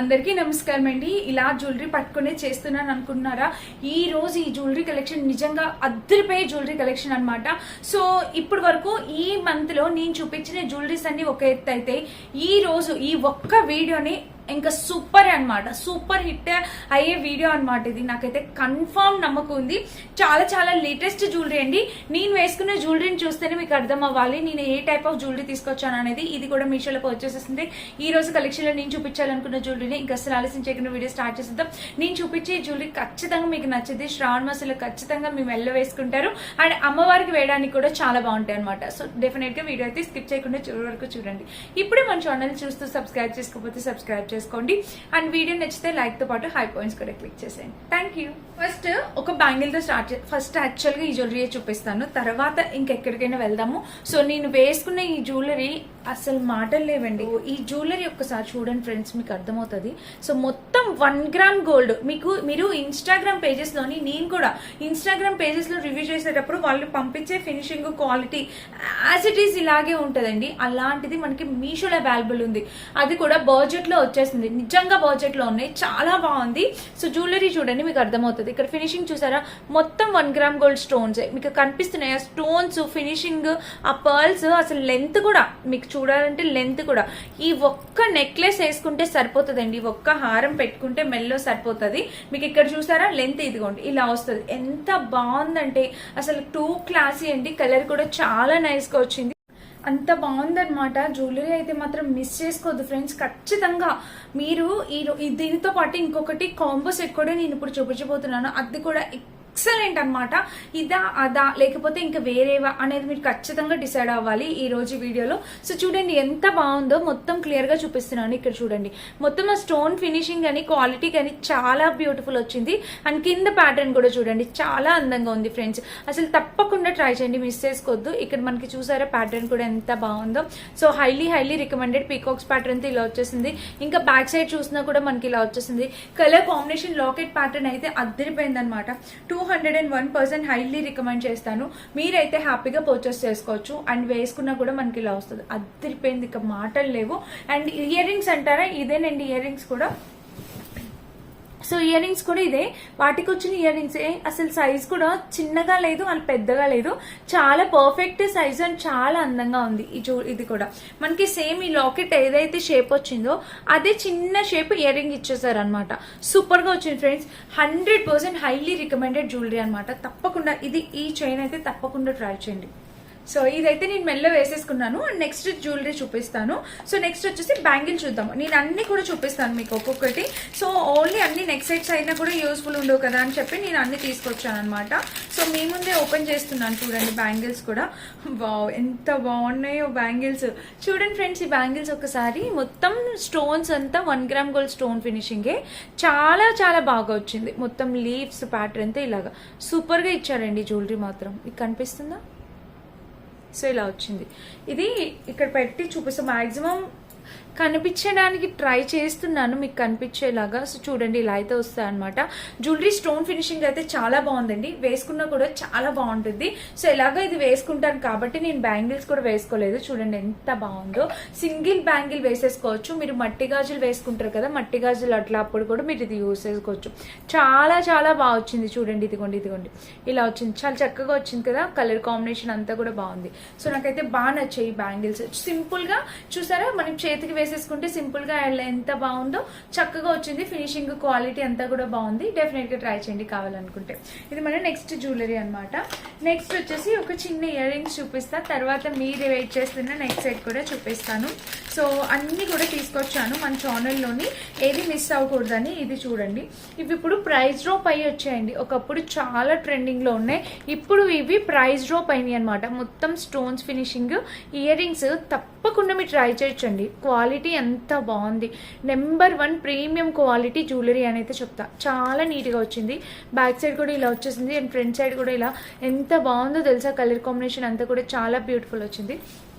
అందరికీ నమస్కారం అండి. ఇలా జ్యువెలరీ పట్టుకునే చేస్తున్నాను అనుకుంటున్నారా? ఈ రోజు ఈ జ్యువెలరీ కలెక్షన్ నిజంగా అద్దరిపోయే జ్యువెలరీ కలెక్షన్ అన్నమాట. సో ఇప్పటి వరకు ఈ మంత్ లో నేను చూపించిన జ్యువెలరీస్ అన్ని ఒక ఎత్తు అయితే, ఈ రోజు ఈ ఒక్క వీడియోని ఇంకా సూపర్ అన్నమాట, సూపర్ హిట్ అయ్యే వీడియో అన్నమాట. ఇది నాకైతే కన్ఫర్మ్ నమ్మకం ఉంది. చాలా చాలా లేటెస్ట్ జ్యువెలరీ అండి. నేను వేసుకున్న జ్యువెలరీని చూస్తేనే మీకు అర్థం అవ్వాలి నేను ఏ టైప్ ఆఫ్ జ్యువెలరీ తీసుకొచ్చాను అనేది. ఇది కూడా మీషోలో వచ్చేసేసింది. ఈ రోజు కలెక్షన్ లో నేను చూపించాలనుకున్న జ్యువెలరీని ఇంకా అసలు ఆలస్యం చేయకుండా వీడియో స్టార్ట్ చేసేద్దాం. నేను చూపించే జ్యువెలరీ ఖచ్చితంగా మీకు నచ్చింది. శ్రావణ మాసంలో ఖచ్చితంగా మీ మెల్ల వేసుకుంటారు అండ్ అమ్మవారికి వేయడానికి కూడా చాలా బాగుంటాయి అనమాట. సో డెఫినెట్ గా వీడియో అయితే స్కిప్ చేయకుండా చివరి వరకు చూడండి. ఇప్పుడే మన ఛానల్ చూస్తూ సబ్స్క్రైబ్ చేసుకోకపోతే సబ్స్క్రైబ్ చేసుకోండి అండ్ వీడియో నచ్చితే లైక్ తో పాటు హై పాయింట్స్ కూడా క్లిక్ చేసేయండి. Thank you. ఫస్ట్ ఒక బ్యాంగిల్ తో స్టార్ట్ ఫస్ట్ యాక్చువల్ గా ఈ జ్యువెలరీ చూపిస్తాను, తర్వాత ఇంకెక్కడికైనా వెళ్దాము. సో నేను వేసుకున్న ఈ జ్యువెలరీ అసలు మాటలు లేవండి. ఈ జ్యువెలరీ ఒక్కసారి చూడండి ఫ్రెండ్స్, మీకు అర్థమవుతుంది. సో మొత్తం 1 గ్రామ్ గోల్డ్. మీరు ఇన్స్టాగ్రామ్ పేజెస్ లోని, నేను కూడా ఇన్స్టాగ్రామ్ పేజెస్ లో రివ్యూ చేసేటప్పుడు వాళ్ళు పంపించే finishing quality as it is ఇలాగే ఉంటదండి. అలాంటిది మనకి మీషోలో అవైలబుల్ ఉంది. అది కూడా బడ్జెట్ లో వచ్చేసింది. నిజంగా బడ్జెట్ లో ఉన్నాయి, చాలా బాగుంది. సో జ్యువెలరీ చూడండి, మీకు అర్థమవుతుంది. ఇక్కడ ఫినిషింగ్ చూసారా, మొత్తం 1 గ్రామ్ గోల్డ్ స్టోన్స్ మీకు కనిపిస్తున్నాయి. ఆ స్టోన్స్ ఫినిషింగ్, ఆ పర్ల్స్, అసలు లెంత్ కూడా మీకు చూడాలంటే లెంత్ కూడా ఈ ఒక్క నెక్లెస్ వేసుకుంటే సరిపోతుందండి. ఒక్క హారం పెట్టుకుంటే మెల్లో సరిపోతుంది. మీకు ఇక్కడ చూసారా లెంత్, ఇదిగోండి ఇలా వస్తుంది. ఎంత బాగుందంటే అసలు టూ క్లాసీ అండి. కలర్ కూడా చాలా నైస్ గా వచ్చింది. అంత బాగుందనమాట. జ్యువెలరీ అయితే మాత్రం మిస్ చేసుకోవద్దు ఫ్రెండ్స్. ఖచ్చితంగా మీరు దీనితో పాటు ఇంకొకటి కాంబో సెట్ కూడా నేను ఇప్పుడు చూపించబోతున్నాను. అది కూడా ఎక్సలెంట్ అనమాట. ఇదా అదా లేకపోతే ఇంకా వేరేవా అనేది మీరు ఖచ్చితంగా డిసైడ్ అవ్వాలి ఈ రోజు వీడియోలో. సో చూడండి ఎంత బాగుందో, మొత్తం క్లియర్ గా చూపిస్తున్నాను. ఇక్కడ చూడండి మొత్తం ఆ స్టోన్ ఫినిషింగ్ కానీ క్వాలిటీ కానీ చాలా బ్యూటిఫుల్ వచ్చింది. అండ్ కింద ప్యాటర్న్ కూడా చూడండి చాలా అందంగా ఉంది ఫ్రెండ్స్. అసలు తప్పకుండా ట్రై చేయండి, మిస్ చేసుకోవద్దు. ఇక్కడ మనకి చూసారా ప్యాటర్న్ కూడా ఎంత బాగుందో. So highly recommended. Peacocks pattern తో ఇలా వచ్చేసింది. ఇంకా బ్యాక్ సైడ్ చూసినా కూడా మనకి ఇలా వచ్చేసింది. కలర్ కాంబినేషన్ లాకెట్ ప్యాటర్న్ అయితే అద్దరిపోయింది అనమాట. 201% హైలీ రికమెండ్ చేస్తాను. మీరైతే హ్యాపీగా పర్చేస్ చేసుకోవచ్చు. అండ్ వేసుకున్నా కూడా మనకి ఇలా వస్తుంది. అద్దరిపోయింది, ఇక మాటలు లేవు. అండ్ ఇయర్ రింగ్స్ అంటారా, ఇదేనండి ఇయర్ రింగ్స్ కూడా. సో ఇయర్ రింగ్స్ కూడా ఇదే, వాటికి వచ్చిన ఇయర్ రింగ్స్. అసలు సైజ్ కూడా చిన్నగా లేదు అండ్ పెద్దగా లేదు, చాలా పర్ఫెక్ట్ సైజ్ అండ్ చాలా అందంగా ఉంది. ఇది కూడా మనకి సేమ్ ఈ లాకెట్ ఏదైతే షేప్ వచ్చిందో అదే చిన్న షేప్ ఇయర్ రింగ్ ఇచ్చేసారు అనమాట. సూపర్ గా వచ్చింది ఫ్రెండ్స్. 100% హైలీ రికమెండెడ్ జ్యువెలరీ అనమాట. తప్పకుండా ఈ చైన్ అయితే తప్పకుండా ట్రై చేయండి. సో ఇదైతే నేను మెల్ల వేసేసుకున్నాను. అండ్ నెక్స్ట్ జ్యువెలరీ చూపిస్తాను. సో నెక్స్ట్ వచ్చేసి బ్యాంగిల్ చూద్దాం. నేను అన్ని కూడా చూపిస్తాను మీకు ఒక్కొక్కటి. సో ఓన్లీ అన్ని నెక్ సెట్స్ అయినా కూడా యూస్ఫుల్ ఉండవు కదా అని చెప్పి నేను అన్ని తీసుకొచ్చాను అనమాట. సో మీ ముందే ఓపెన్ చేస్తున్నాను చూడండి. బ్యాంగిల్స్ కూడా వావ్ ఎంత బాగున్నాయో బ్యాంగిల్స్. చూడండి ఫ్రెండ్స్, ఈ బ్యాంగిల్స్ ఒకసారి మొత్తం స్టోన్స్ అంతా 1 గ్రామ్ గోల్డ్ స్టోన్ ఫినిషింగే. చాలా చాలా బాగా వచ్చింది. మొత్తం లీవ్స్ ప్యాటర్న్ తో ఇలాగా సూపర్ గా ఇచ్చారండి జ్యువెలరీ మాత్రం. మీకు కనిపిస్తుందా? సో ఇలా వచ్చింది. ఇది ఇక్కడ పెట్టి చూపిస్తాం. మాక్సిమం కనిపించడానికి ట్రై చేస్తున్నాను మీకు కనిపించేలాగా. సో చూడండి ఇలా అయితే వస్తాయి అనమాట. జ్యువెలరీ స్టోన్ ఫినిషింగ్ అయితే చాలా బాగుందండి. వేసుకున్నా కూడా చాలా బాగుంటుంది. సో ఇలాగా ఇది వేసుకుంటాను కాబట్టి నేను బ్యాంగిల్స్ కూడా వేసుకోలేదు. చూడండి ఎంత బాగుందో. సింగిల్ బ్యాంగిల్ వేసేసుకోవచ్చు. మీరు మట్టి గాజులు వేసుకుంటారు కదా, మట్టి గాజులు అట్లా అప్పుడు కూడా మీరు ఇది యూస్ చేసుకోవచ్చు. చాలా చాలా బాగా వచ్చింది. చూడండి ఇదిగోండి ఇలా వచ్చింది. చాలా చక్కగా వచ్చింది కదా. కలర్ కాంబినేషన్ అంతా కూడా బాగుంది. సో నాకైతే బాగా నచ్చాయి ఈ బ్యాంగిల్స్. సింపుల్ గా చూసారా, మనం చేతికి వేసేసుకుంటే సింపుల్ గా ఎంత బాగుందో, చక్కగా వచ్చింది. ఫినిషింగ్ క్వాలిటీ అంతా కూడా బాగుంది. డెఫినెట్ గా ట్రై చేయండి కావాలనుకుంటే. ఇది మన నెక్స్ట్ జ్యువెలరీ అనమాట. నెక్స్ట్ వచ్చేసి ఒక చిన్న ఇయర్ రింగ్స్ చూపిస్తా, తర్వాత మీరు వెయిట్ చేస్తున్న నెక్స్ట్ సెట్ కూడా చూపిస్తాను. సో అన్ని కూడా తీసుకొచ్చాను మన ఛానల్లోని, ఏది మిస్ అవ్వకూడదని. ఇది చూడండి, ఇవి ఇప్పుడు ప్రైస్ డ్రాప్ అయ్యి వచ్చాయండి. ఒకప్పుడు చాలా ట్రెండింగ్ లో ఉన్నాయి, ఇప్పుడు ఇవి ప్రైస్ డ్రాప్ అయినాయి అనమాట. మొత్తం స్టోన్స్ ఫినిషింగ్ ఇయర్ రింగ్స్ తప్పకుండా మీరు ట్రై చేయొచ్చండి. క్వాలిటీ ఎంత బాగుంది. నెంబర్ 1 ప్రీమియం క్వాలిటీ జ్యువెలరీ అని అయితే చెప్తా. చాలా నీట్ గా వచ్చింది. బ్యాక్ సైడ్ కూడా ఇలా వచ్చేసింది అండ్ ఫ్రంట్ సైడ్ కూడా ఇలా ఎంత బాగుందో తెలుసా. కలర్ కాంబినేషన్ అంతా కూడా చాలా బ్యూటిఫుల్ వచ్చింది.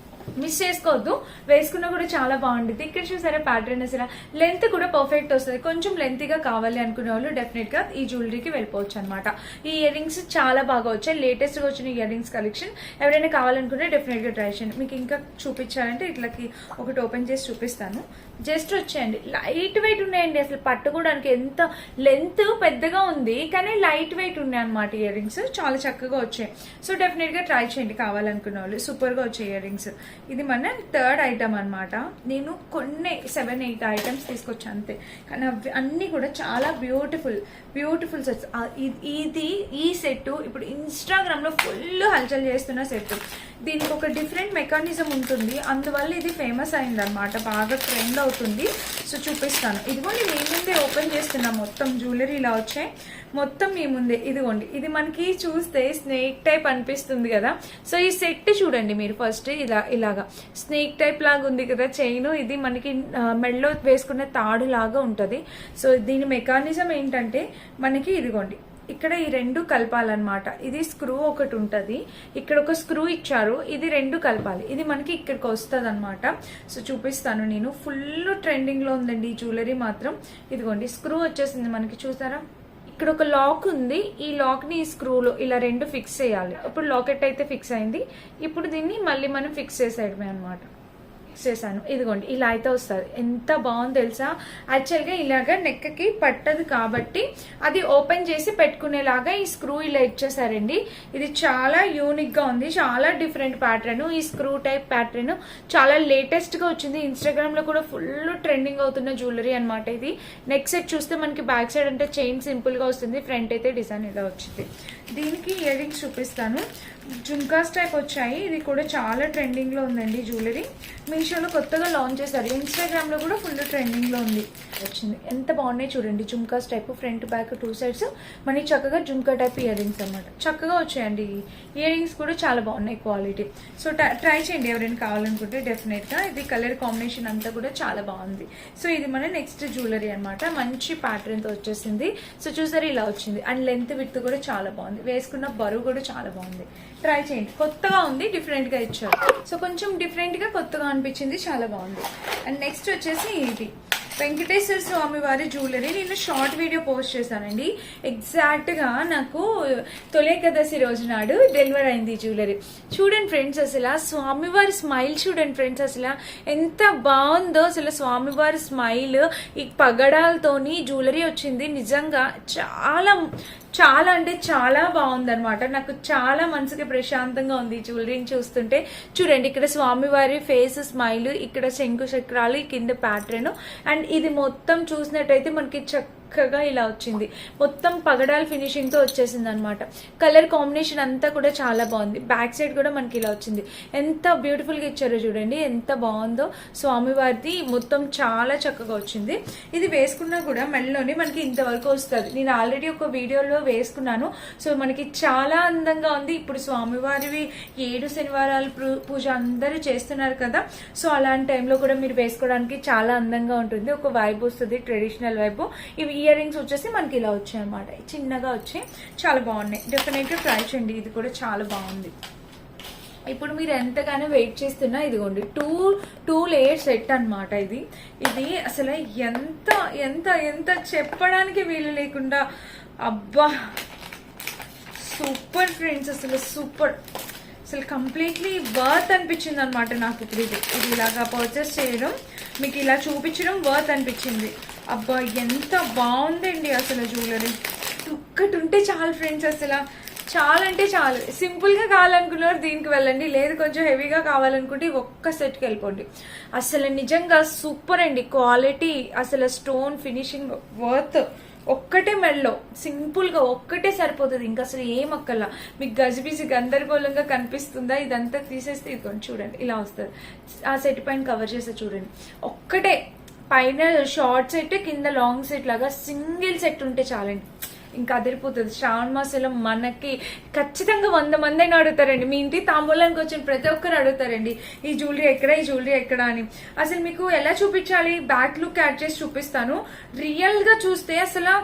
మిస్ చేసుకోవద్దు, వేసుకున్నా కూడా చాలా బాగుంటుంది. ఇక్కడ చూసారా ప్యాటర్న్ అసలు లెంత్ కూడా పర్ఫెక్ట్ వస్తుంది. కొంచెం లెంతీగా కావాలి అనుకునే వాళ్ళు డెఫినెట్ గా ఈ జ్యువెలరీకి వెళ్ళిపోవచ్చు అనమాట. ఈ ఇయర్ రింగ్స్ చాలా బాగా వచ్చాయి, లేటెస్ట్ గా వచ్చిన ఇయర్ రింగ్స్ కలెక్షన్. ఎవరైనా కావాలనుకుంటే డెఫినెట్ గా ట్రై చేయండి. మీకు ఇంకా చూపించాలంటే ఇట్లకి ఒకటి ఓపెన్ చేసి చూపిస్తాను. జస్ట్ వచ్చేయండి, లైట్ వెయిట్ ఉన్నాయండి. అసలు పట్టుకోవడానికి ఎంత లెంత్ పెద్దగా ఉంది కానీ లైట్ వెయిట్ ఉన్నాయి అనమాట. ఇయర్ రింగ్స్ చాలా చక్కగా వచ్చాయి. సో డెఫినెట్ గా ట్రై చేయండి కావాలనుకున్న వాళ్ళు. సూపర్ గా వచ్చాయి ఇయర్ రింగ్స్. ఇది మన థర్డ్ ఐటమ్ అనమాట. నేను కొన్ని 7-8 ఐటమ్స్ తీసుకొచ్చాను అంతే, కానీ అన్ని కూడా చాలా బ్యూటిఫుల్ సెట్స్. ఇది ఈ సెట్ ఇప్పుడు ఇన్స్టాగ్రామ్ లో ఫుల్ హల్చల్ చేస్తున్న సెట్. దీనికి ఒక డిఫరెంట్ మెకానిజం ఉంటుంది, అందువల్ల ఇది ఫేమస్ అయింది అనమాట, బాగా ట్రెండ్ అవుతుంది. సో చూపిస్తాను. ఇదిగోండి మీ ముందే ఓపెన్ చేస్తున్నా. మొత్తం జ్యువెలరీ ఇలా వచ్చాయి, మొత్తం మీ ముందే. ఇదిగోండి, ఇది మనకి చూస్తే స్నేక్ టైప్ అనిపిస్తుంది కదా. సో ఈ సెట్ చూడండి మీరు ఫస్ట్. ఇలాగా స్నేక్ టైప్ లాగా ఉంది కదా చైన్. ఇది మనకి మెడలో వేసుకునే తాడు లాగా ఉంటది. సో దీని మెకానిజం ఏంటంటే మనకి ఇదిగోండి ఇక్కడ ఈ రెండు కలపాలన్నమాట. ఇది స్క్రూ ఒకటి ఉంటది, ఇక్కడ ఒక స్క్రూ ఇచ్చారు, ఇది రెండు కలపాలి. ఇది మనకి ఇక్కడికి వస్తుంది అనమాట. సో చూపిస్తాను నేను. ఫుల్ ట్రెండింగ్ లో ఉందండి ఈ జ్యువెలరీ మాత్రం. ఇదిగోండి స్క్రూ వచ్చేసింది మనకి, చూసారా. ఇక్కడ ఒక లాక్ ఉంది, ఈ లాక్ ని ఈ స్క్రూలో ఇలా రెండు ఫిక్స్ చేయాలి. ఇప్పుడు లాకెట్ అయితే ఫిక్స్ అయింది, ఇప్పుడు దీన్ని మళ్ళీ మనం ఫిక్స్ చేసేయడమే అనమాట. చేశాను. ఇదిగోండి ఇలా అయితే వస్తుంది. ఎంత బాగుంది తెలుసా. యాక్చువల్గా ఇలాగా నెక్కి పట్టదు కాబట్టి అది ఓపెన్ చేసి పెట్టుకునేలాగా ఈ స్క్రూ ఇలా ఇచ్చేసారండి. ఇది చాలా యూనిక్ గా ఉంది, చాలా డిఫరెంట్ ప్యాటర్న్. ఈ స్క్రూ టైప్ ప్యాటర్న్ చాలా లేటెస్ట్ గా వచ్చింది. ఇన్స్టాగ్రామ్ లో కూడా ఫుల్ ట్రెండింగ్ అవుతున్న జ్యువెలరీ అనమాట. ఇది నెక్ సెట్ చూస్తే మనకి బ్యాక్ సైడ్ అంటే చైన్ సింపుల్ గా వస్తుంది, ఫ్రంట్ అయితే డిజైన్ ఇలా వచ్చింది. దీనికి ఇయర్ రింగ్స్ చూపిస్తాను. జుంకాస్ టైప్ వచ్చాయి. ఇది కూడా చాలా ట్రెండింగ్ లో ఉందండి జ్యువెలరీ. మీషోలో కొత్తగా లాంచ్ చేశారు, ఇన్స్టాగ్రామ్ లో కూడా ఫుల్ ట్రెండింగ్ లో ఉంది. వచ్చింది ఎంత బాగున్నాయి చూడండి. Jhumkas type front back 2 sides మనకి చక్కగా జుంకా టైప్ ఇయర్ రింగ్స్ అనమాట. చక్కగా వచ్చాయండి. ఇయర్ రింగ్స్ కూడా చాలా బాగున్నాయి క్వాలిటీ. సో ట్రై చేయండి ఎవరైనా కావాలనుకుంటే డెఫినెట్ గా. ఇది కలర్ కాంబినేషన్ అంతా కూడా చాలా బాగుంది. సో ఇది మన నెక్స్ట్ జ్యువెలరీ అనమాట. మంచి ప్యాటర్న్ తో వచ్చేసింది. సో చూసారు ఇలా వచ్చింది. అండ్ లెంత్ విడ్త్ కూడా చాలా బాగుంది, వేసుకున్న బరువు కూడా చాలా బాగుంది. ట్రై చేయండి, కొత్తగా ఉంది, డిఫరెంట్ గా ఇచ్చారు. సో కొంచెం డిఫరెంట్ గా కొత్తగా అనిపించింది, చాలా బాగుంది. అండ్ నెక్స్ట్ వచ్చేసి ఇది వెంకటేశ్వర స్వామి వారి జ్యువెలరీ. నేను షార్ట్ వీడియో పోస్ట్ చేశానండి. ఎగ్జాక్ట్ గా నాకు తొలి ఏకాదశి రోజు నాడు డెలివర్ అయింది ఈ జ్యువెలరీ. చూడండి ఫ్రెండ్స్, అసలు స్వామివారి స్మైల్ చూడండి ఫ్రెండ్స్, అసలు ఎంత బాగుందో. అసలు స్వామివారి స్మైల్ ఈ పగడాలతోని జ్యువెలరీ వచ్చింది. నిజంగా చాలా చాలా అంటే చాలా బాగుంది అనమాట. నాకు చాలా మనసుకి ప్రశాంతంగా ఉంది ఈ జ్యువెలరీని చూస్తుంటే. చూడండి ఇక్కడ స్వామివారి ఫేస్ స్మైల్, ఇక్కడ శంకు చక్రాలు, కింద ప్యాటర్న్. అండ్ ఇది మొత్తం చూసినట్టయితే మనకి చక్కగా ఇలా వచ్చింది. మొత్తం పగడాల ఫినిషింగ్ తో వచ్చేసింది అనమాట. కలర్ కాంబినేషన్ అంతా కూడా చాలా బాగుంది. బ్యాక్ సైడ్ కూడా మనకి ఇలా వచ్చింది. ఎంత బ్యూటిఫుల్ గా ఇచ్చారో చూడండి, ఎంత బాగుందో. స్వామివారిది మొత్తం చాలా చక్కగా వచ్చింది. ఇది వేసుకున్నా కూడా మెడలోని మనకి ఇంతవరకు వస్తుంది. నేను ఆల్రెడీ ఒక వీడియోలో వేసుకున్నాను. సో మనకి చాలా అందంగా ఉంది. ఇప్పుడు స్వామివారివి 7 శనివారాలు పూజ అందరూ చేస్తున్నారు కదా. సో అలాంటి టైంలో కూడా మీరు వేసుకోవడానికి చాలా అందంగా ఉంటుంది. ఒక వైబ్ వస్తుంది, ట్రెడిషనల్ వైబ్. ఇవి ఇయర్ రింగ్స్ వచ్చేసి మనకి ఇలా వచ్చాయి అనమాట, చిన్నగా వచ్చి చాలా బాగున్నాయి. డెఫినెట్ గా ట్రై చేయండి, ఇది కూడా చాలా బాగుంది. ఇప్పుడు మీరు ఎంతగానో వెయిట్ చేస్తున్నా ఇదిగోండి టూ లేయర్ సెట్ అనమాట. ఇది అసలు ఎంత ఎంత ఎంత చెప్పడానికి వీలు లేకుండా, అబ్బా సూపర్ ఫ్రెండ్స్, అసలు సూపర్, అసలు కంప్లీట్లీ వర్త్ అనిపించింది అనమాట నాకు. ఇప్పుడు ఇది ఇలాగా పర్చేస్ చేయడం, మీకు ఇలా చూపించడం వర్త్ అనిపించింది. అబ్బా ఎంత బాగుందండి అసలు జ్యువెలరీ. ఒక్కటి ఉంటే చాలు ఫ్రెండ్స్, అసలు చాలా అంటే చాలా. సింపుల్ గా కావాలనుకున్నారు దీనికి వెళ్ళండి, లేదు కొంచెం హెవీగా కావాలనుకుంటే ఒక్క సెట్కి వెళ్ళిపోండి. అసలు నిజంగా సూపర్ అండి క్వాలిటీ, అసలు స్టోన్ ఫినిషింగ్ వర్త్. ఒక్కటే మెడలో సింపుల్ గా ఒక్కటే సరిపోతుంది, ఇంకా అసలు ఏం అక్కర్లా. మీకు గజిబిజి గందరగోళంగా కనిపిస్తుందా? ఇదంతా తీసేస్తే ఇదిగోండి చూడండి ఇలా వస్తుంది. ఆ సెట్ పైన కవర్ చేస్తే చూడండి, ఒక్కటే పైన షార్ట్ సెట్, కింద లాంగ్ సెట్ లాగా సింగిల్ సెట్ ఉంటే చాలండి, ఇంకా అదిరిపోతుంది. శ్రావణ మాసంలో మనకి ఖచ్చితంగా 100 మంది అయినా అడుగుతారండి. మీ ఇంటి తాంబూలానికి వచ్చిన ప్రతి ఒక్కరు అడుగుతారండి ఈ జ్యువెలరీ ఎక్కడ, ఈ జ్యువెలరీ ఎక్కడ అని. అసలు మీకు ఎలా చూపించాలి, బ్యాక్ లుక్ యాడ్ చేసి చూపిస్తాను. రియల్ గా చూస్తే అసలు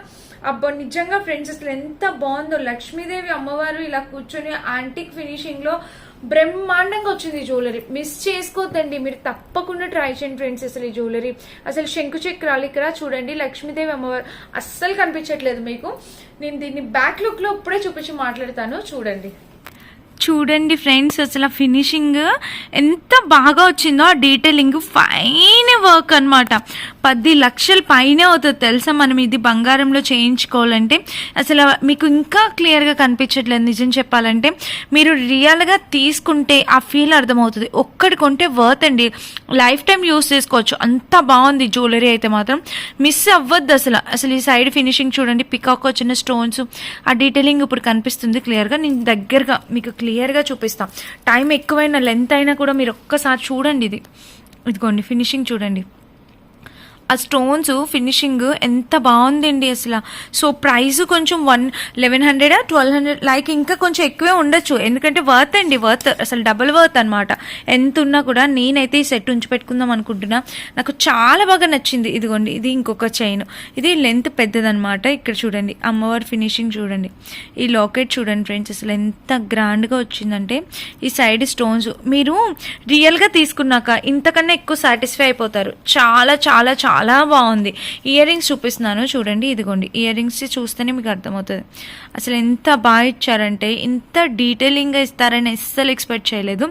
అబ్బా నిజంగా ఫ్రెండ్స్ అసలు ఎంత బాగుందో. లక్ష్మీదేవి అమ్మవారు ఇలా కూర్చొని యాంటిక్ ఫినిషింగ్ లో బ్రహ్మాండంగా వచ్చింది జ్యువెలరీ. మిస్ చేసుకోవద్దండి, మీరు తప్పకుండా ట్రై చేయండి ఫ్రెండ్స్. అసలు ఈ జ్యువెలరీ అసలు శంకు చక్రాలు ఇక్కడ చూడండి, లక్ష్మీదేవి అమ్మవారు అస్సలు కనిపించట్లేదు మీకు. నేను దీన్ని బ్యాక్ లుక్ లో ఇప్పుడే చూపించి మాట్లాడతాను, చూడండి. చూడండి ఫ్రెండ్స్, అసలు ఫినిషింగ్ ఎంత బాగా వచ్చిందో, ఆ డీటెయిలింగ్ ఫైన్ వర్క్ అనమాట. 10 లక్షల పైనే అవుతుంది తెలుసా మనం ఇది బంగారంలో చేయించుకోవాలంటే. అసలు మీకు ఇంకా క్లియర్గా కనిపించట్లేదు నిజం చెప్పాలంటే. మీరు రియల్గా తీసుకుంటే ఆ ఫీల్ అర్థమవుతుంది. ఒక్కటి కొంటే వర్త్ అండి, లైఫ్ టైం యూస్ చేసుకోవచ్చు, అంత బాగుంది జ్యువెలరీ అయితే మాత్రం. మిస్ అవ్వద్దు అసలు ఈ సైడ్ ఫినిషింగ్ చూడండి, పికాక్ వచ్చిన స్టోన్స్, ఆ డీటెయిలింగ్ ఇప్పుడు కనిపిస్తుంది క్లియర్గా. నేను దగ్గరగా మీకు క్లియర్గా చూపిస్తాం. టైం ఎక్కువైనా లెంత్ అయినా కూడా మీరు ఒక్కసారి చూడండి. ఇదిగోండి ఫినిషింగ్ చూడండి, ఆ స్టోన్స్ ఫినిషింగ్ ఎంత బాగుందండి అసలు. సో ప్రైస్ కొంచెం 1100 1200 లైక్ ఇంకా కొంచెం ఎక్కువే ఉండొచ్చు, ఎందుకంటే వర్త్ అండి, వర్త్ అసలు డబుల్ వర్త్ అనమాట. ఎంత ఉన్నా కూడా నేనైతే ఈ సెట్ ఉంచి పెట్టుకుందాం అనుకుంటున్నా, నాకు చాలా బాగా నచ్చింది. ఇదిగోండి ఇది ఇంకొక చైన్, ఇది లెంత్ పెద్దదనమాట. ఇక్కడ చూడండి అమ్మవారి ఫినిషింగ్ చూడండి, ఈ లాకెట్ చూడండి ఫ్రెండ్స్, అసలు ఎంత గ్రాండ్గా వచ్చిందంటే. ఈ సైడ్ స్టోన్స్ మీరు రియల్గా తీసుకున్నాక ఇంతకన్నా ఎక్కువ సాటిస్ఫై అయిపోతారు. చాలా చాలా చాలా బాగుంది. ఇయర్ రింగ్స్ చూపిస్తున్నాను చూడండి, ఇదిగోండి ఇయర్ రింగ్స్ చూస్తేనే మీకు అర్థమవుతుంది అసలు ఎంత బాగా ఇచ్చారంటే. ఇంత డీటెయిలింగ్గా ఇస్తారని అస్సలు ఎక్స్పెక్ట్ చేయలేదు.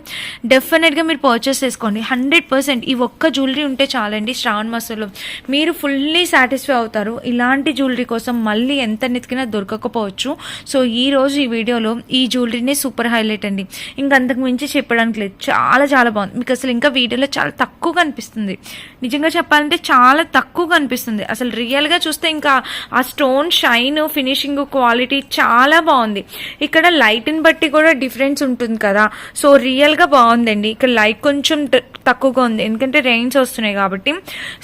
డెఫినెట్గా మీరు పర్చేస్ చేసుకోండి 100%. ఈ ఒక్క జ్యువెలరీ ఉంటే చాలండి శ్రావణ మాసంలో, మీరు ఫుల్లీ సాటిస్ఫై అవుతారు. ఇలాంటి జ్యువెలరీ కోసం మళ్ళీ ఎంత నెతికినా దొరకకపోవచ్చు. సో ఈ రోజు ఈ వీడియోలో ఈ జ్యువెలరీనే సూపర్ హైలైట్ అండి, ఇంకా అంతకు మించి చెప్పడానికి లేదు. చాలా చాలా బాగుంది. మీకు అసలు ఇంకా వీడియోలో చాలా తక్కువ కనిపిస్తుంది, నిజంగా చెప్పాలంటే చాలా తక్కువ కనిపిస్తుంది. అసలు రియల్గా చూస్తే ఇంకా ఆ స్టోన్ షైన్, ఫినిషింగ్, క్వాలిటీ చాలా బాగుంది. ఇక్కడ లైట్ని బట్టి కూడా డిఫరెన్స్ ఉంటుంది కదా, సో రియల్గా బాగుందండి. ఇక్కడ లైట్ కొంచెం తక్కువగా ఉంది ఎందుకంటే రెయిన్స్ వస్తున్నాయి కాబట్టి.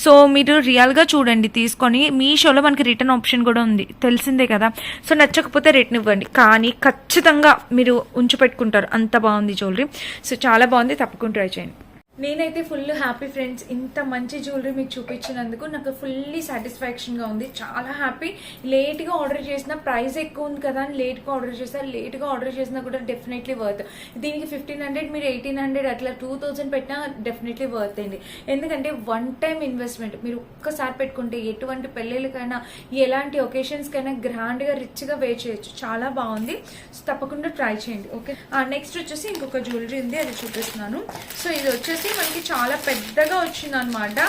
సో మీరు రియల్గా చూడండి తీసుకొని. మీషోలో మనకి రిటర్న్ ఆప్షన్ కూడా ఉంది తెలిసిందే కదా, సో నచ్చకపోతే రిటర్న్ ఇవ్వండి, కానీ ఖచ్చితంగా మీరు ఉంచి పెట్టుకుంటారు, అంత బాగుంది జ్యువెలరీ. సో చాలా బాగుంది, తప్పకుండా ట్రై చేయండి. నేనైతే ఫుల్ హ్యాపీ ఫ్రెండ్స్, ఇంత మంచి జ్యువెలరీ మీకు చూపించినందుకు నాకు ఫుల్లీ సాటిస్ఫాక్షన్గా ఉంది, చాలా హ్యాపీ. లేట్గా ఆర్డర్ చేసిన, ప్రైస్ ఎక్కువ ఉంది కదా అని లేట్గా ఆర్డర్ చేస్తారు, లేట్గా ఆర్డర్ చేసినా కూడా డెఫినెట్లీ వర్త్. దీనికి 1500 మీరు 1800 అట్లా 2000 పెట్టినా డెఫినెట్లీ వర్త్ అండి. ఎందుకంటే వన్ టైం ఇన్వెస్ట్మెంట్, మీరు ఒక్కసారి పెట్టుకుంటే ఎటువంటి పెళ్ళిళ్ళకైనా ఎలాంటి ఒకేషన్స్కైనా గ్రాండ్గా రిచ్గా వేర్ చేయొచ్చు, చాలా బాగుంది. సో తప్పకుండా ట్రై చేయండి. ఓకే, నెక్స్ట్ వచ్చేసి ఇంకొక జ్యువెలరీ ఉంది, అది చూపిస్తున్నాను. సో ఇది వచ్చేసి మనకి చాలా పెద్దగా వచ్చింది అనమాట,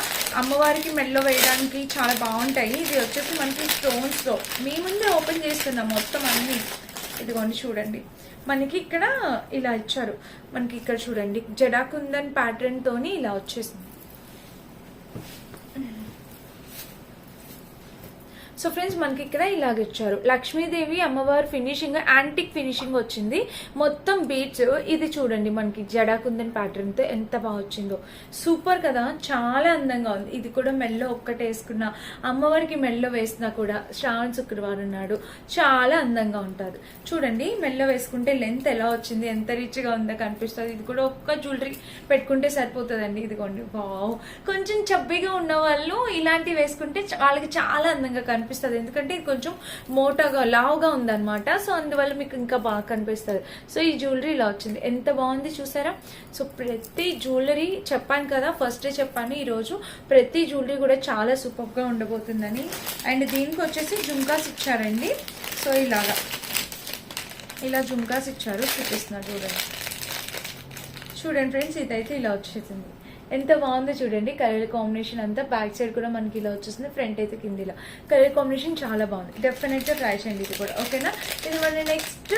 అమ్మవారికి మెల్లో వేయడానికి చాలా బాగుంటాయి. ఇది వచ్చేసి మనకి స్టోన్స్ తో మీ ముందే ఓపెన్ చేస్తున్నాం మొత్తం అన్ని. ఇదిగోండి చూడండి, మనకి ఇక్కడ ఇలా ఇచ్చారు, మనకి ఇక్కడ చూడండి జడాకుందన్ ప్యాటర్న్ తోని ఇలా వచ్చేసింది. సో ఫ్రెండ్స్ మనకి ఇక్కడ ఇలాగ ఇచ్చారు, లక్ష్మీదేవి అమ్మవారి ఫినిషింగ్, యాంటిక్ ఫినిషింగ్ వచ్చింది, మొత్తం బీట్స్. ఇది చూడండి మనకి జడాకుందన్ ప్యాటర్న్ తో ఎంత బాగా వచ్చిందో, సూపర్ కదా, చాలా అందంగా ఉంది. ఇది కూడా మెల్లో ఒక్కటే వేసుకున్నా, అమ్మవారికి మెల్లో వేసినా కూడా శ్రావణ శుక్రవారం నాడు చాలా అందంగా ఉంటుంది. చూడండి మెల్లో వేసుకుంటే లెంత్ ఎలా వచ్చింది, ఎంత రిచ్గా ఉందో కనిపిస్తుంది. ఇది కూడా ఒక్క జ్యువెలరీ పెట్టుకుంటే సరిపోతుందండి. ఇదిగోండి వావ్, కొంచెం చబ్బీగా ఉన్న వాళ్ళు ఇలాంటివి వేసుకుంటే వాళ్ళకి చాలా అందంగా కనిపిస్తుంది, ఎందుకంటే ఇది కొంచెం మోటాగా లావుగా ఉందన్నమాట. సో అందువల్ల మీకు ఇంకా బాగా కనిపిస్తుంది. సో ఈ జ్యువెలరీ ఇలా వచ్చింది, ఎంత బాగుంది చూసారా. సో ప్రతి జ్యువెలరీ చెప్పాను కదా, ఫస్ట్ డే చెప్పాను, ఈరోజు ప్రతి జ్యువెలరీ కూడా చాలా సూపర్గా ఉండబోతుందని. అండ్ దీనికి వచ్చేసి జుంకాస్ ఇచ్చారండి. సో ఇలా జుంకాస్ ఇచ్చారు, చూపిస్తున్నారు చూడండి. చూడండి ఫ్రెండ్స్, ఇదైతే ఇలా వచ్చేసింది, ఎంత బాగుందో చూడండి. కలర్ కాంబినేషన్ అంతా, బ్యాక్ సైడ్ కూడా మనకి ఇలా వచ్చేసింది, ఫ్రంట్ అయితే కింద ఇలా కలర్ కాంబినేషన్ చాలా బాగుంది. డెఫినెట్గా ట్రై చేయండి ఇది కూడా. ఓకేనా, ఇది మన నెక్స్ట్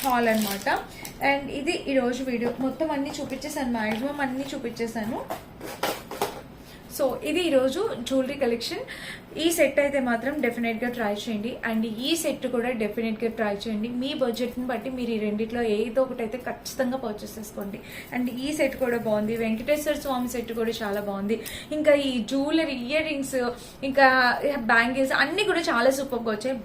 హాల్ అనమాట. అండ్ ఇది ఈరోజు వీడియో మొత్తం అన్ని చూపించేసాను, మ్యాక్సిమం అన్ని చూపించేసాను. సో ఇది ఈరోజు జ్యువెలరీ కలెక్షన్. ఈ సెట్ అయితే మాత్రం డెఫినెట్గా ట్రై చేయండి, అండ్ ఈ సెట్ కూడా డెఫినెట్గా ట్రై చేయండి. మీ బడ్జెట్ని బట్టి మీరు ఈ రెండిట్లో ఏదో ఒకటి అయితే ఖచ్చితంగా పర్చేస్ చేసుకోండి. అండ్ ఈ సెట్ కూడా బాగుంది, వెంకటేశ్వర స్వామి సెట్ కూడా చాలా బాగుంది. ఇంకా ఈ జ్యువెలరీ, ఇయర్ రింగ్స్, ఇంకా బ్యాంగిల్స్ అన్ని కూడా చాలా సూపర్గా వచ్చాయి.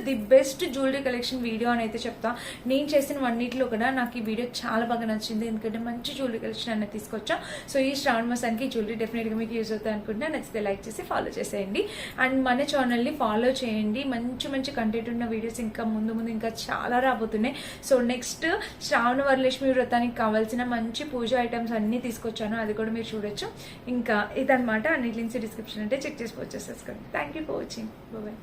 The best jewellery collection video అని అయితే చెప్తా. నేను చేసిన అన్నింటిలో కూడా నాకు ఈ వీడియో చాలా బాగా నచ్చింది, ఎందుకంటే మంచి జ్యువెలరీ కలెక్షన్ అనేది తీసుకొచ్చా. సో ఈ శ్రావణ మాసానికి జ్యువెలరీ డెఫినెట్గా మీకు యూజ్ అవుతాయి అనుకుంటే నచ్చితే లైక్ చేసి ఫాలో చేసేయండి. అండ్ మన ఛానల్ని ఫాలో చేయండి. మంచి మంచి కంటెంట్ ఉన్న వీడియోస్ ఇంకా ముందు ఇంకా చాలా రాబోతున్నాయి. సో నెక్స్ట్ శ్రావణ వరలక్ష్మి వ్రతానికి కావాల్సిన మంచి పూజ ఐటమ్స్ అన్నీ తీసుకొచ్చాను, అది కూడా మీరు చూడొచ్చు. ఇంకా ఇదనమాట. అన్నిటి లింక్స్ డిస్క్రిప్షన్ అంటే చెక్ చేసి వచ్చేసేసుకోండి. Thank you for watching. Bye.